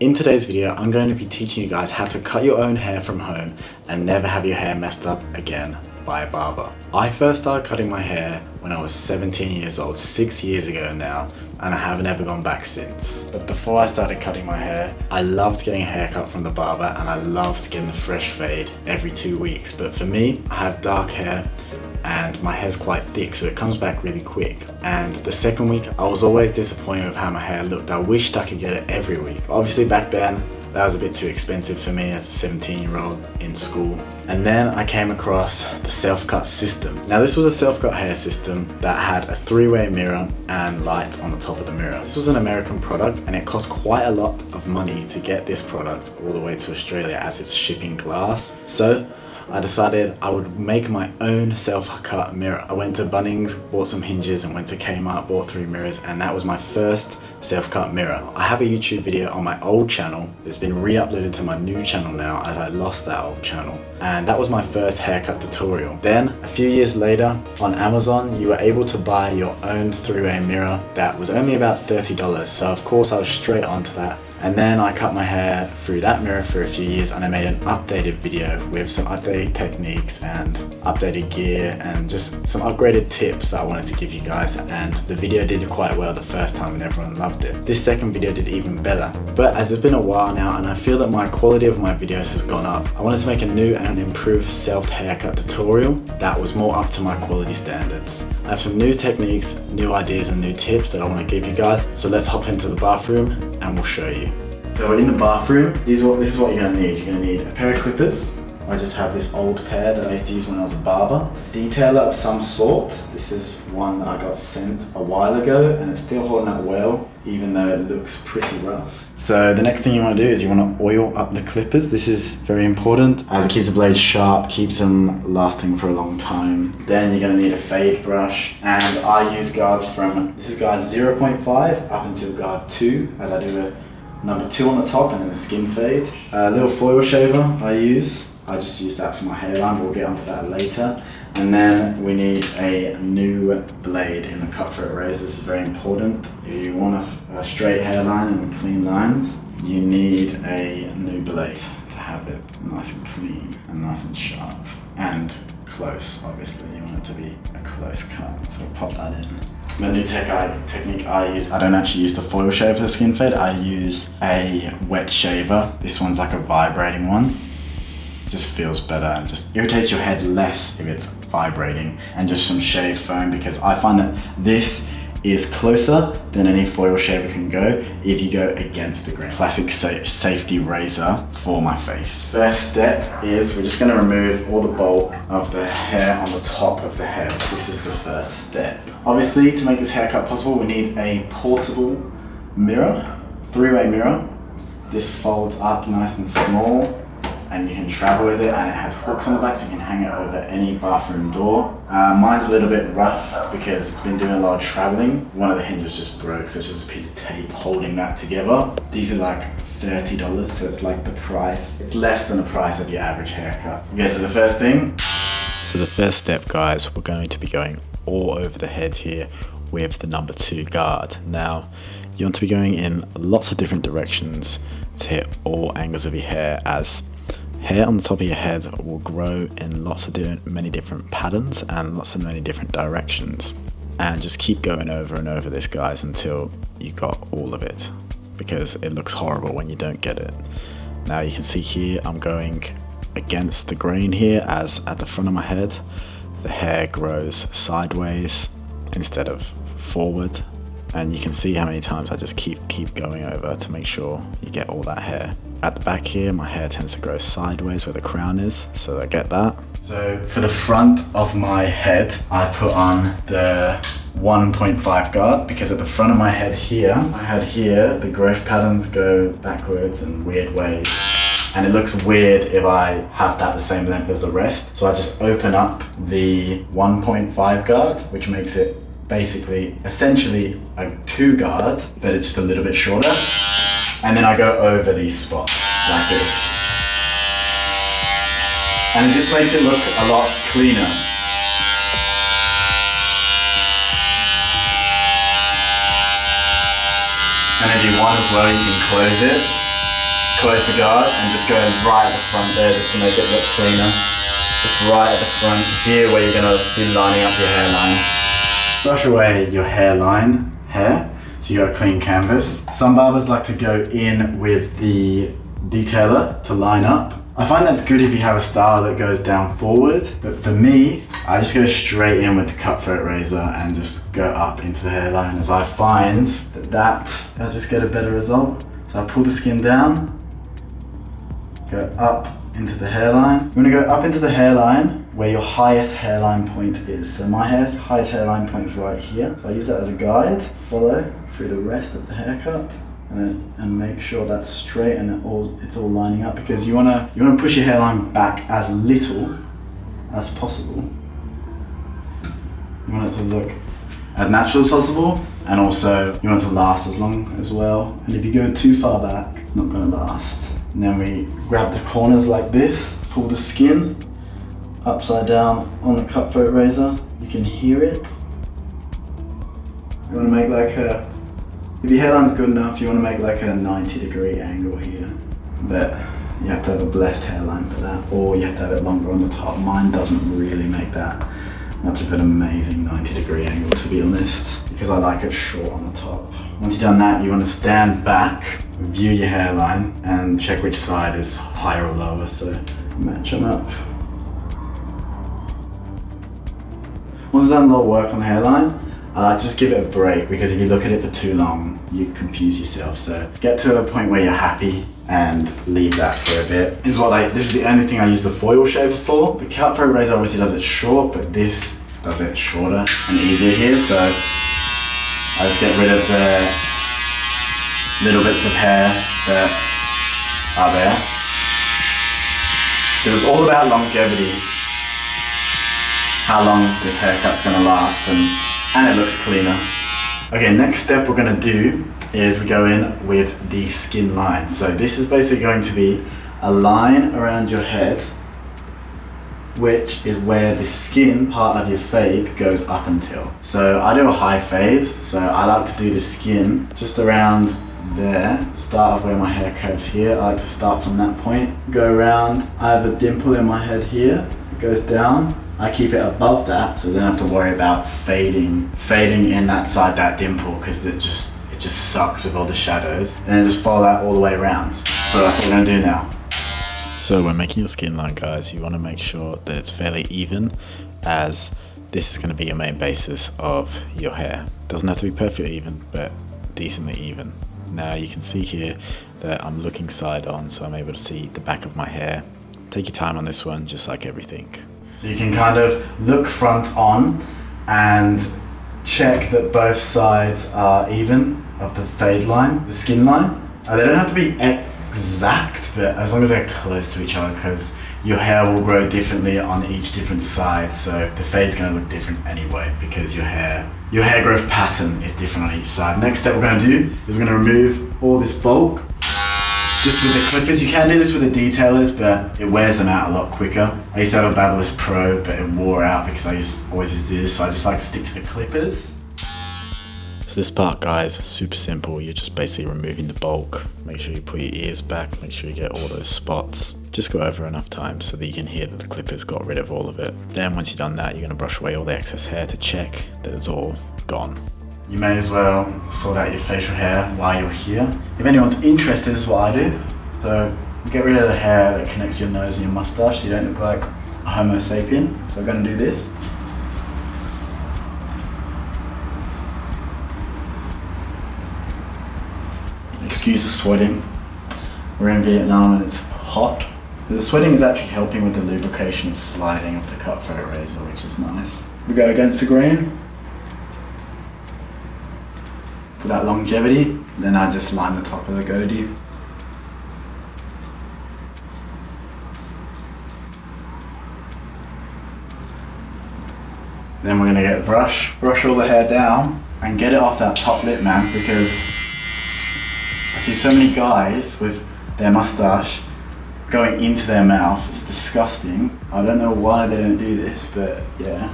In today's video, I'm going to be teaching you guys how to cut your own hair from home and never have your hair messed up again by a barber. I first started cutting my hair when I was 17 years old, 6 years ago now, and I haven't ever gone back since. But before I started cutting my hair, I loved getting a haircut from the barber and I loved getting a fresh fade every 2 weeks. But for me, I have dark hair and my hair's quite thick, so it comes back really quick. And the second week, I was always disappointed with how my hair looked. I wished I could get it every week. Obviously back then, that was a bit too expensive for me as a 17-year-old in school. And then I came across the self-cut system. Now this was a self-cut hair system that had a 3-way mirror and lights on the top of the mirror. This was an American product and it cost quite a lot of money to get this product all the way to Australia as it's shipping glass. So I decided I would make my own self-cut mirror. I went to Bunnings, bought some hinges, and went to Kmart, bought 3 mirrors, and that was my first self-cut mirror. I have a YouTube video on my old channel. It's been re-uploaded to my new channel now as I lost that old channel. And that was my first haircut tutorial. Then, a few years later, on Amazon, you were able to buy your own 3-way mirror that was only about $30. So of course I was straight onto that. And then I cut my hair through that mirror for a few years and I made an updated video with some updated techniques and updated gear and just some upgraded tips that I wanted to give you guys, and the video did quite well the first time and everyone loved it. This second video did even better. But as it's been a while now and I feel that my quality of my videos has gone up, I wanted to make a new and improved self-haircut tutorial that was more up to my quality standards. I have some new techniques, new ideas and new tips that I want to give you guys, so let's hop into the bathroom and we'll show you. So in the bathroom, this is what you're going to need. You're going to need a pair of clippers. I just have this old pair that I used to use when I was a barber. Detailer of some sort. This is one that I got sent a while ago and it's still holding up well, even though it looks pretty rough. So the next thing you want to do is you want to oil up the clippers. This is very important as it keeps the blades sharp, keeps them lasting for a long time. Then you're going to need a fade brush, and I use guards from, this is guard 0.5 up until guard 2, as I do a number 2 on the top and then the skin fade. A little foil shaver I just use that for my hairline, but we'll get onto that later. And then we need a new blade in the cut throat razor. This is very important. If you want a straight hairline and clean lines, you need a new blade to have it nice and clean and nice and sharp and close. Obviously you want it to be a close cut, so we'll pop that in. The new technique I use, I don't actually use the foil shaver for the skin fade, I use a wet shaver. This one's like a vibrating one. Just feels better and just irritates your head less if it's vibrating, and just some shave foam, because I find that this is closer than any foil shaver can go if you go against the grain. Classic safety razor for my face. First step is we're just going to remove all the bulk of the hair on the top of the head. This is the first step. Obviously, to make this haircut possible, we need a portable mirror, 3-way mirror. This folds up nice and small, and you can travel with it, and it has hooks on the back so you can hang it over any bathroom door. Mine's a little bit rough because it's been doing a lot of traveling. One of the hinges just broke, so it's just a piece of tape holding that together. These are like $30, so it's like the price. It's less than the price of your average haircut. Okay, so the first thing. So the first step, guys, we're going to be going all over the head here with the number 2 guard. Now, you want to be going in lots of different directions to hit all angles of your hair, as hair on the top of your head will grow in many different patterns and many different directions. And just keep going over and over this, guys, until you got all of it, because it looks horrible when you don't get it. Now you can see here I'm going against the grain here, as at the front of my head the hair grows sideways instead of forward. And you can see how many times I just keep going over to make sure you get all that hair. At the back here, my hair tends to grow sideways where the crown is, so I get that. So for the front of my head, I put on the 1.5 guard, because at the front of my head here, the growth patterns go backwards in weird ways. And it looks weird if I have that the same length as the rest. So I just open up the 1.5 guard, which makes it essentially a 2 guard, but it's just a little bit shorter. And then I go over these spots like this. And it just makes it look a lot cleaner. And if you want as well, you can close it close the guard and just go right at the front there just to make it look cleaner. Just right at the front here where you're going to be lining up your hairline. Brush away your hair, so you got a clean canvas. Some barbers like to go in with the detailer to line up. I find that's good if you have a style that goes down forward, but for me, I just go straight in with the cutthroat razor and just go up into the hairline, as I find that I just get a better result. So I pull the skin down, go up into the hairline. You want to go up into the hairline where your highest hairline point is. So my highest hairline point is right here. So I use that as a guide, follow through the rest of the haircut. And make sure that's straight and it's all lining up, because you wanna push your hairline back as little as possible. You want it to look as natural as possible, and also you want it to last as long as well. And if you go too far back, it's not gonna last. And then we grab the corners like this, pull the skin upside down on the cutthroat razor. You can hear it. You wanna make like if your hairline's good enough, you want to make like a 90-degree angle here. But you have to have a blessed hairline for that, or you have to have it longer on the top. Mine doesn't really make that much of an amazing 90-degree angle, to be honest, because I like it short on the top. Once you've done that, you want to stand back, view your hairline, and check which side is higher or lower, so match them up. Once I've done a lot of work on the hairline, I like to just give it a break, because if you look at it for too long, you confuse yourself. So get to a point where you're happy and leave that for a bit. This is the only thing I use the foil shaver for. The cutthroat razor obviously does it short, but this does it shorter and easier here. So I just get rid of the little bits of hair that are there. It was all about longevity, how long this haircut's gonna last, and it looks cleaner. Okay, next step we're gonna do is we go in with the skin line. So this is basically going to be a line around your head, which is where the skin part of your fade goes up until. So I do a high fade, so I like to do the skin just around there, start of where my hair curves here. I like to start from that point, go around. I have a dimple in my head here, it goes down. I keep it above that, so I don't have to worry about fading in that side, that dimple, because it just sucks with all the shadows. And then just follow that all the way around. So that's what we're gonna do now. So when making your skin line, guys, you want to make sure that it's fairly even, as this is going to be your main basis of your hair. Doesn't have to be perfectly even, but decently even. Now you can see here that I'm looking side on, so I'm able to see the back of my hair. Take your time on this one, just like everything. So you can kind of look front on and check that both sides are even of the fade line, the skin line. They don't have to be exact, but as long as they're close to each other, because your hair will grow differently on each different side, so the fade's going to look different anyway, because your hair growth pattern is different on each side. Next step we're going to do is we're going to remove all this bulk just with the clippers. You can do this with the detailers, but it wears them out a lot quicker. I used to have a Babyliss Pro, but it wore out because I always used to do this, so I just like to stick to the clippers. So this part, guys, super simple. You're just basically removing the bulk. Make sure you put your ears back, make sure you get all those spots. Just go over enough times so that you can hear that the clippers got rid of all of it. Then once you've done that, you're gonna brush away all the excess hair to check that it's all gone. You may as well sort out your facial hair while you're here. If anyone's interested, this is what I do. So get rid of the hair that connects your nose and your mustache so you don't look like a Homo sapien. So I'm gonna do this. Excuse the sweating. We're in Vietnam and it's hot. The sweating is actually helping with the lubrication and sliding of the cutthroat razor, which is nice. We go against the grain. For that longevity, then I just line the top of the goatee. Then we're gonna get a brush all the hair down and get it off that top lip, man, because I see so many guys with their mustache going into their mouth. It's disgusting. I don't know why they don't do this, but yeah.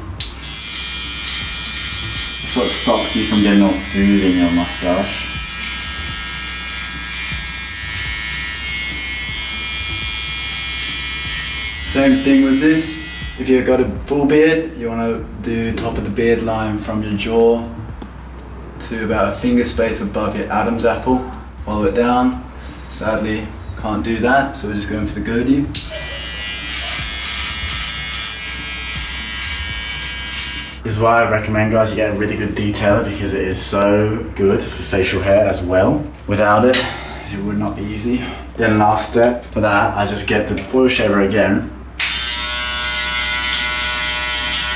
It's what stops you from getting all food in your mustache. Same thing with this. If you've got a full beard, you want to do top of the beard line from your jaw to about a finger space above your Adam's apple. Follow it down. Sadly, can't do that, so we're just going for the goatee. This is why I recommend, guys, you get a really good detailer because it is so good for facial hair as well. Without it, it would not be easy. Then last step for that, I just get the foil shaver again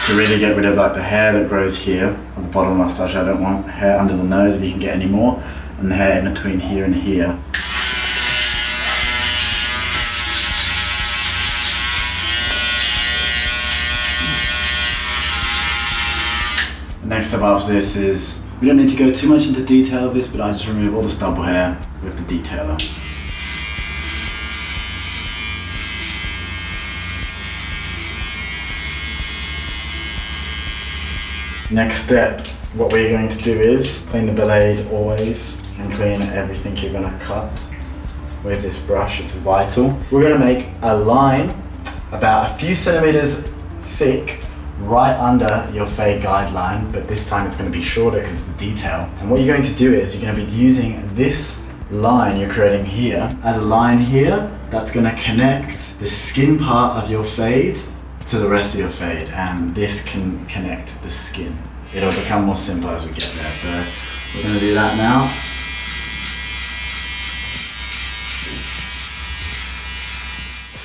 to really get rid of like the hair that grows here on the bottom of the mustache. I don't want hair under the nose if you can get any more, and the hair in between here and here. Next step after this is, we don't need to go too much into detail of this, but I just remove all the stubble hair with the detailer. Next step, what we're going to do is clean the blade always and clean everything you're going to cut with this brush. It's vital. We're going to make a line about a few centimeters thick right under your fade guideline, but this time it's going to be shorter because it's the detail. And what you're going to do is you're going to be using this line you're creating here as a line here that's going to connect the skin part of your fade to the rest of your fade, and this can connect the skin. It'll become more simple as we get there, so we're going to do that now.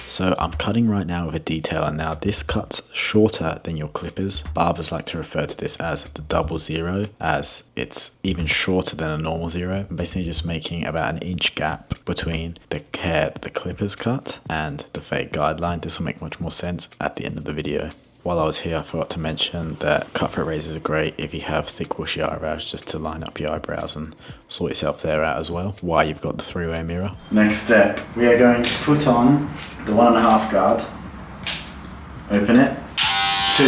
So I'm cutting right now with a detailer. Now this cuts shorter than your clippers. Barbers like to refer to this as the double zero, as it's even shorter than a normal zero. I'm basically just making about an inch gap between the hair that the clippers cut and the fade guideline. This will make much more sense at the end of the video. While I was here, I forgot to mention that cut-throat razors are great if you have thick bushy eyebrows, just to line up your eyebrows and sort yourself there out as well, while you've got the three-way mirror. Next step, we are going to put on the 1.5 guard, open it, 2,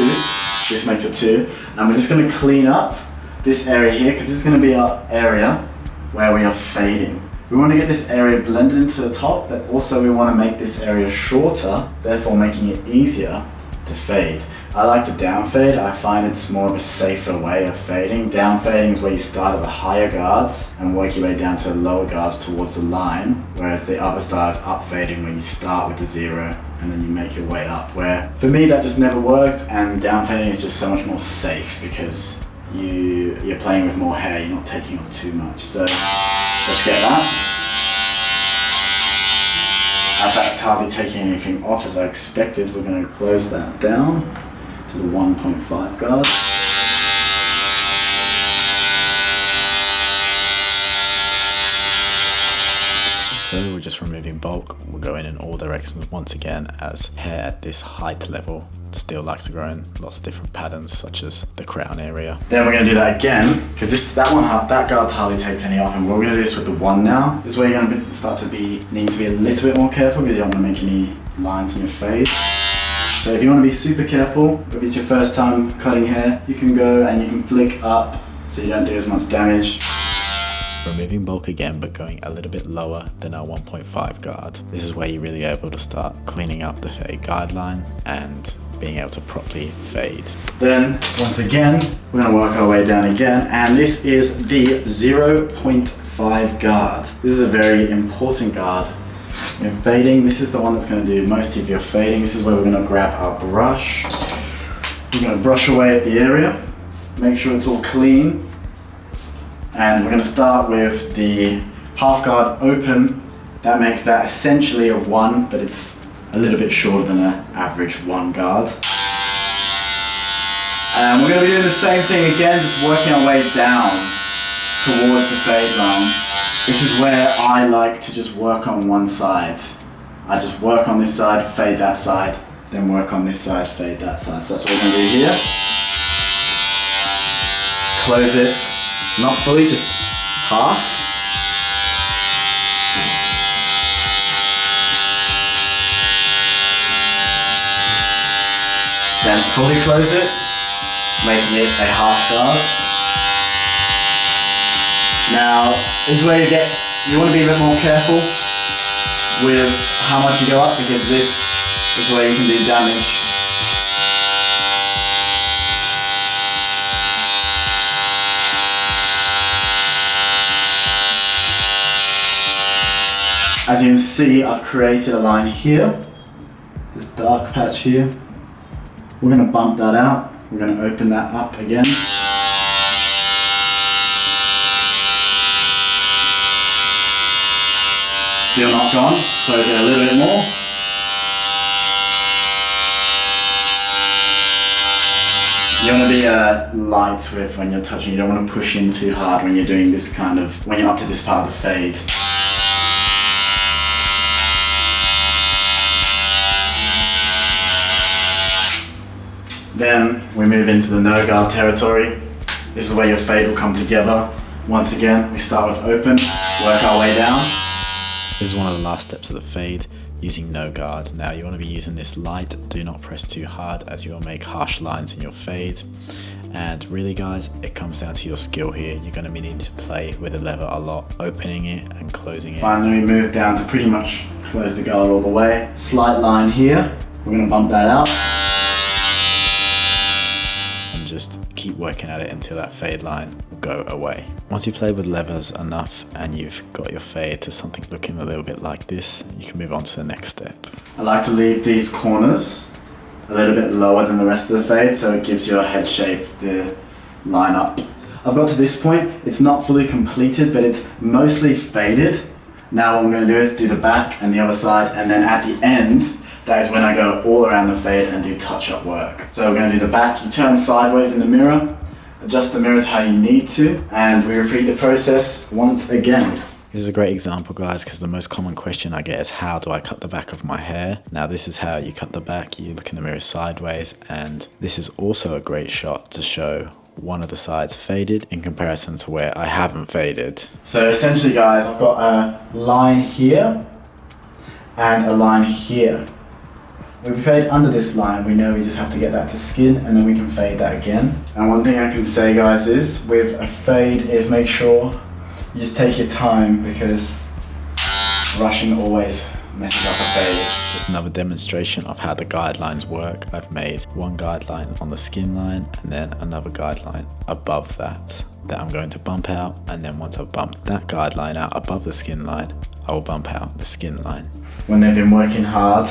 this makes it 2, and we're just going to clean up this area here, because this is going to be our area where we are fading. We want to get this area blended into the top, but also we want to make this area shorter, therefore making it easier to fade. I like the down fade. I find it's more of a safer way of fading. Down fading is where you start at the higher guards and work your way down to the lower guards towards the line, whereas the other style is up fading, where you start with the 0 and then you make your way up. Where for me that just never worked, and down fading is just so much more safe because you're playing with more hair, you're not taking off too much. So let's get that. As that's hardly taking anything off as I expected, we're going to close that down to the 1.5 guard. So we're just removing bulk. We'll go in all directions once again, as hair at this height level still likes to grow in lots of different patterns, such as the crown area. Then we're going to do that again, because that guard hardly takes any off, and we're going to do this with the 1 now. This is where you're going to need to be a little bit more careful, because you don't want to make any lines in your face. So if you want to be super careful, if it's your first time cutting hair, you can go and you can flick up so you don't do as much damage. Removing bulk again, but going a little bit lower than our 1.5 guard. This is where you're really able to start cleaning up the fade guideline and being able to properly fade. Then, once again, we're going to work our way down again, and this is the 0.5 guard. This is a very important guard. In fading, this is the one that's going to do most of your fading. This is where we're going to grab our brush. We're going to brush away at the area, make sure it's all clean. And we're going to start with the half guard open. That makes that essentially a 1, but it's a little bit shorter than an average 1 guard. And we're going to be doing the same thing again, just working our way down towards the fade line. This is where I like to just work on one side. I just work on this side, fade that side, then work on this side, fade that side. So that's what we're going to do here. Close it. Not fully, just half. Then fully close it, making it a half guard. Now, this is where you want to be a bit more careful with how much you go up, because this This way you can do damage. As you can see, I've created a line here, this dark patch here. We're going to bump that out. We're going to open that up again. Still not gone. Close it a little bit more. You want to be light with when you're touching. You don't want to push in too hard when you're doing this kind of, when you're up to this part of the fade. Then we move into the no guard territory. This is where your fade will come together. Once again, we start with open, work our way down. This is one of the last steps of the fade, using no guard. Now you want to be using this light, do not press too hard as you will make harsh lines in your fade. And really guys, it comes down to your skill here. You're going to be needing to play with the lever a lot, opening it and closing it. Finally we move down to pretty much close the guard all the way. Slight line here, we're going to bump that out. Just keep working at it until that fade line will go away. Once you play with levers enough and you've got your fade to something looking a little bit like this, you can move on to the next step. I like to leave these corners a little bit lower than the rest of the fade so it gives your head shape the line up. I've got to this point, it's not fully completed but it's mostly faded. Now what I'm going to do is do the back and the other side, and then at the end that is when I go all around the fade and do touch-up work. So we're going to do the back. You turn sideways in the mirror, adjust the mirrors how you need to, and we repeat the process once again. This is a great example guys, because the most common question I get is how do I cut the back of my hair? Now this is how you cut the back. You look in the mirror sideways, and this is also a great shot to show one of the sides faded in comparison to where I haven't faded. So essentially guys, I've got a line here and a line here. If we fade under this line, we know we just have to get that to skin and then we can fade that again. And one thing I can say guys is, with a fade is make sure you just take your time, because rushing always messes up a fade. Just another demonstration of how the guidelines work. I've made one guideline on the skin line and then another guideline above that I'm going to bump out, and then once I've bumped that guideline out above the skin line, I will bump out the skin line. When they've been working hard,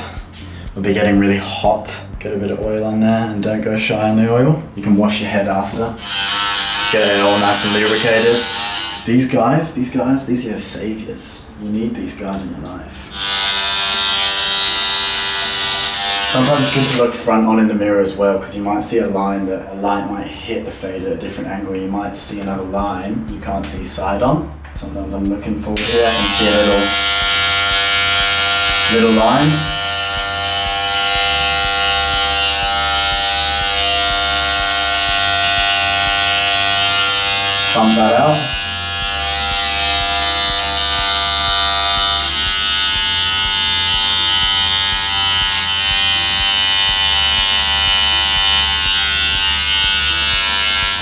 or they're getting really hot, get a bit of oil on there and don't go shy on the oil. You can wash your head after. Get it all nice and lubricated. These guys, these are your saviors. You need these guys in your life. Sometimes it's good to look front on in the mirror as well, because you might see a line that a light might hit the fade at a different angle. You might see another line you can't see side on. Sometimes I'm looking forward here, I can see a little line. Bump that out.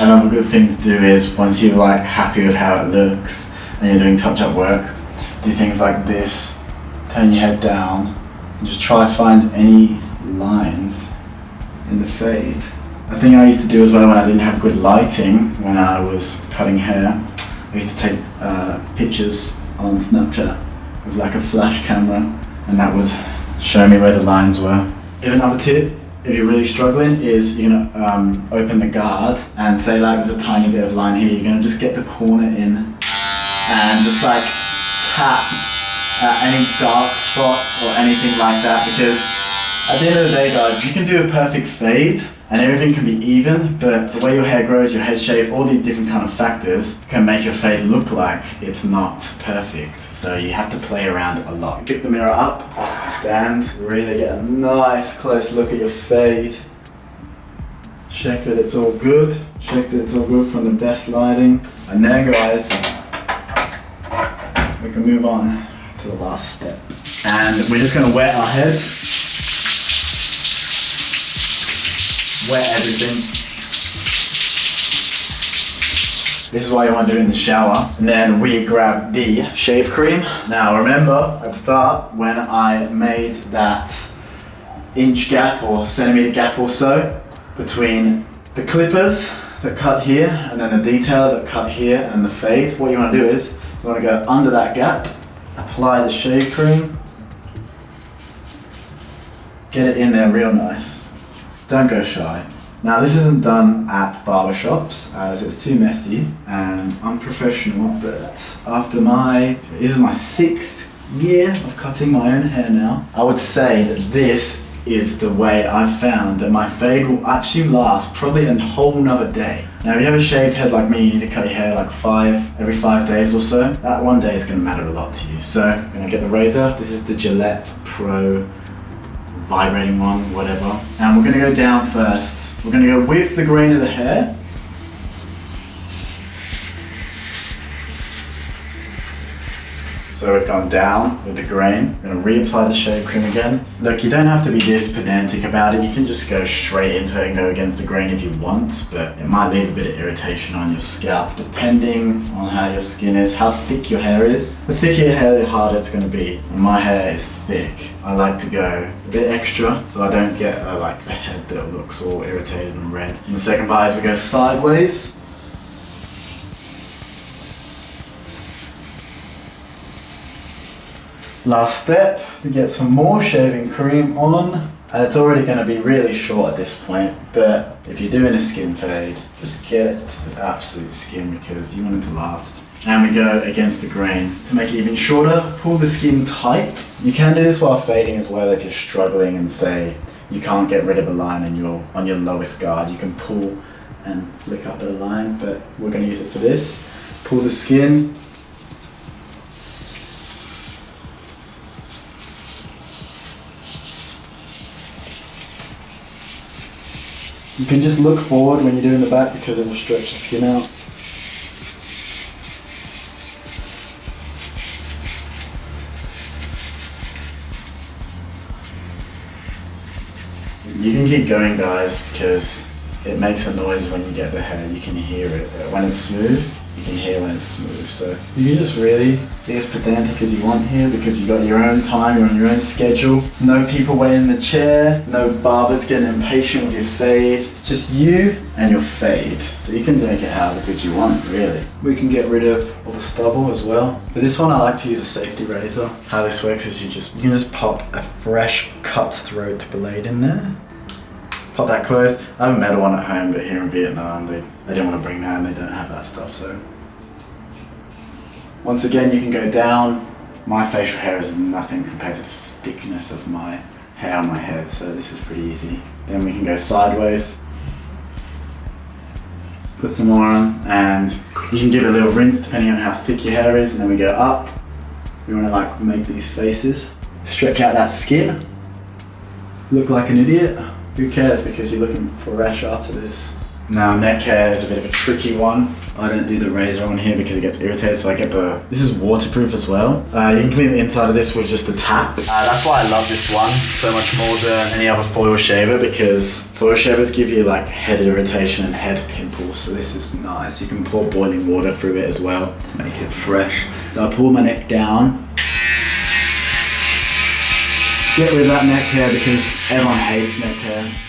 Another good thing to do is, once you're like happy with how it looks and you're doing touch-up work, do things like this. Turn your head down and just try to find any lines in the fade. A thing I used to do as well when I didn't have good lighting, when I was cutting hair, I used to take pictures on Snapchat with like a flash camera, and that would show me where the lines were. Another tip, if you're really struggling, is you're gonna open the guard and say like there's a tiny bit of line here, you're gonna just get the corner in and just like tap any dark spots or anything like that, because at the end of the day guys, you can do a perfect fade and everything can be even, but the way your hair grows, your head shape, all these different kind of factors can make your fade look like it's not perfect. So you have to play around a lot. Pick the mirror up off the stand, really get a nice close look at your fade. Check that it's all good. Check that it's all good from the best lighting. And then guys, we can move on to the last step. And we're just gonna wet our head. Wet everything. This is why you want to do it in the shower. And then we grab the shave cream. Now remember, at the start, when I made that inch gap or centimeter gap or so between the clippers that cut here and then the detail that cut here and then the fade. What you want to do is you want to go under that gap, apply the shave cream, get it in there real nice. Don't go shy. Now this isn't done at barber shops as it's too messy and unprofessional, but after this is my 6th year of cutting my own hair now, I would say that this is the way I've found that my fade will actually last probably a whole nother day. Now if you have a shaved head like me, you need to cut your hair like every 5 days or so. That one day is going to matter a lot to you. So I'm going to get the razor. This is the Gillette Pro vibrating one, whatever. And we're going to go down first. We're going to go with the grain of the hair. So we've gone down with the grain. We're going to reapply the shave cream again. Look, you don't have to be this pedantic about it. You can just go straight into it and go against the grain if you want, but it might leave a bit of irritation on your scalp depending on how your skin is, how thick your hair is. The thicker your hair, the harder it's going to be. And my hair is thick. I like to go a bit extra so I don't get a head that looks all irritated and red. And the second part is we go sideways. Last step, we get some more shaving cream on, and it's already going to be really short at this point, but if you're doing a skin fade, just get it to the absolute skin because you want it to last. And we go against the grain. To make it even shorter, pull the skin tight. You can do this while fading as well if you're struggling and say you can't get rid of a line on your lowest guard. You can pull and flick up at a line, but we're going to use it for this. Pull the skin. You can just look forward when you're doing the back because it will stretch the skin out. You can keep going, guys, because it makes a noise when you get the hair. You can hear it. When it's smooth, you can hear when it's smooth. So you can just really be as pedantic as you want here because you got your own time, you're on your own schedule. There's no people waiting in the chair, no barbers getting impatient with your fade. It's just you and your fade. So you can make it however good you want, really. We can get rid of all the stubble as well. For this one, I like to use a safety razor. How this works is you can just pop a fresh cutthroat blade in there. Pop that closed. I have a metal one at home, but here in Vietnam, they didn't want to bring that and they don't have that stuff, so. Once again, you can go down. My facial hair is nothing compared to the thickness of my hair on my head, so this is pretty easy. Then we can go sideways. Put some more on, and you can give it a little rinse depending on how thick your hair is, and then we go up. We want to make these faces. Stretch out that skin. Look like an idiot. Who cares, because you're looking fresh after this. Now neck hair is a bit of a tricky one. I don't do the razor on here because it gets irritated, so I get this is waterproof as well. You can clean the inside of this with just a tap. That's why I love this one so much more than any other foil shaver, because foil shavers give you head irritation and head pimples, so this is nice. You can pour boiling water through it as well to make it fresh. So I pull my neck down. Get rid of that neck hair because everyone hates neck hair.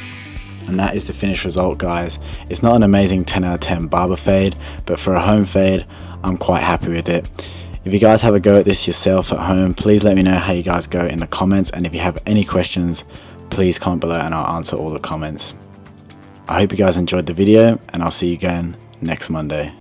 And that is the finished result, guys. It's not an amazing 10 out of 10 barber fade, but for a home fade, I'm quite happy with it. If you guys have a go at this yourself at home, please let me know how you guys go in the comments, and if you have any questions, please comment below and I'll answer all the comments. I hope you guys enjoyed the video, and I'll see you again next Monday.